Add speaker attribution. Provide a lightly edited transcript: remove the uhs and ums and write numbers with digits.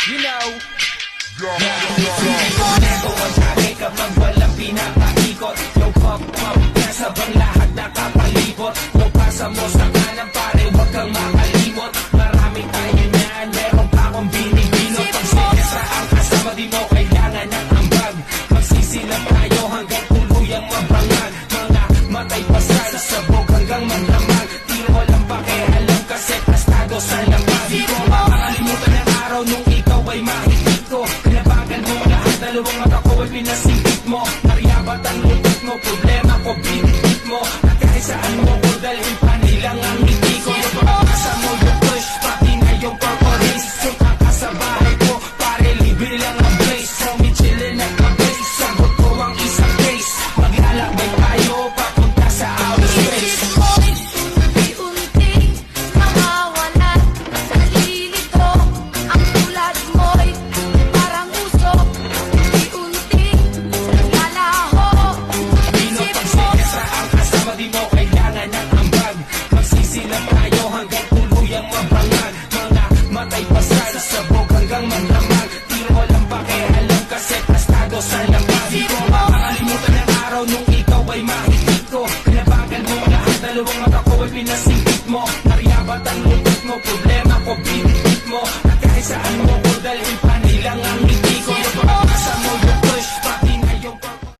Speaker 1: You know.
Speaker 2: Ito ang sabi kapag walang pinapaikot. Yo pop pop, kasabang lahat nakapalibot. Yo pasa mo sa kanan pare, wag kang makalimot. Maraming tayo niyan, meron pa akong binibinot. Pag sinestra ang kasama, di mo kailangan ng ambag. Magsisilap tayo hanggang tuluyang mabangan. Mga matay pasal, sabog hanggang maglamag. Tiro walang pakialam kasi tastado sa lamang. Di ko makakalimutan ang araw nung ikaw ay mahigit ko. Kinabagan mo lahat, dalawang mata ko ay pinasingkit mo. Nariyabat ang lutot mo, problema ko binigit mo. At kahit saan mo ko dalhin pa nilang ang hindi ko. Yung pagkakasa mo yung push, pati na yung purple haze. Sunta ka sa bahay ko, pare libre lang ang place. So me chillin' at my base, sagot ko ang isang case. Maglalakbay tayo papunta sa outer space.
Speaker 3: Unti-unting mawawalan sa nalilito. Ang tulad mo'y parang usok. Unti-unting nalalaho.
Speaker 2: Pino pag sinestra ang kasama, di mo kailangan ng ambag. Magsisilap tayo hanggang tuluyang mabangan. Mga matay pasal, sabog hanggang maglamag. Tiro walang pakialam kasi tastado sa lamang. Di ko makakalimutan ang araw nung ikaw ay mahigit ko. Kinabagan mo lahat, dalawang mata ko ay pinasingkit mo. Nariyabat ang lutot mo, problema ko binigit mo. At kahit saan mo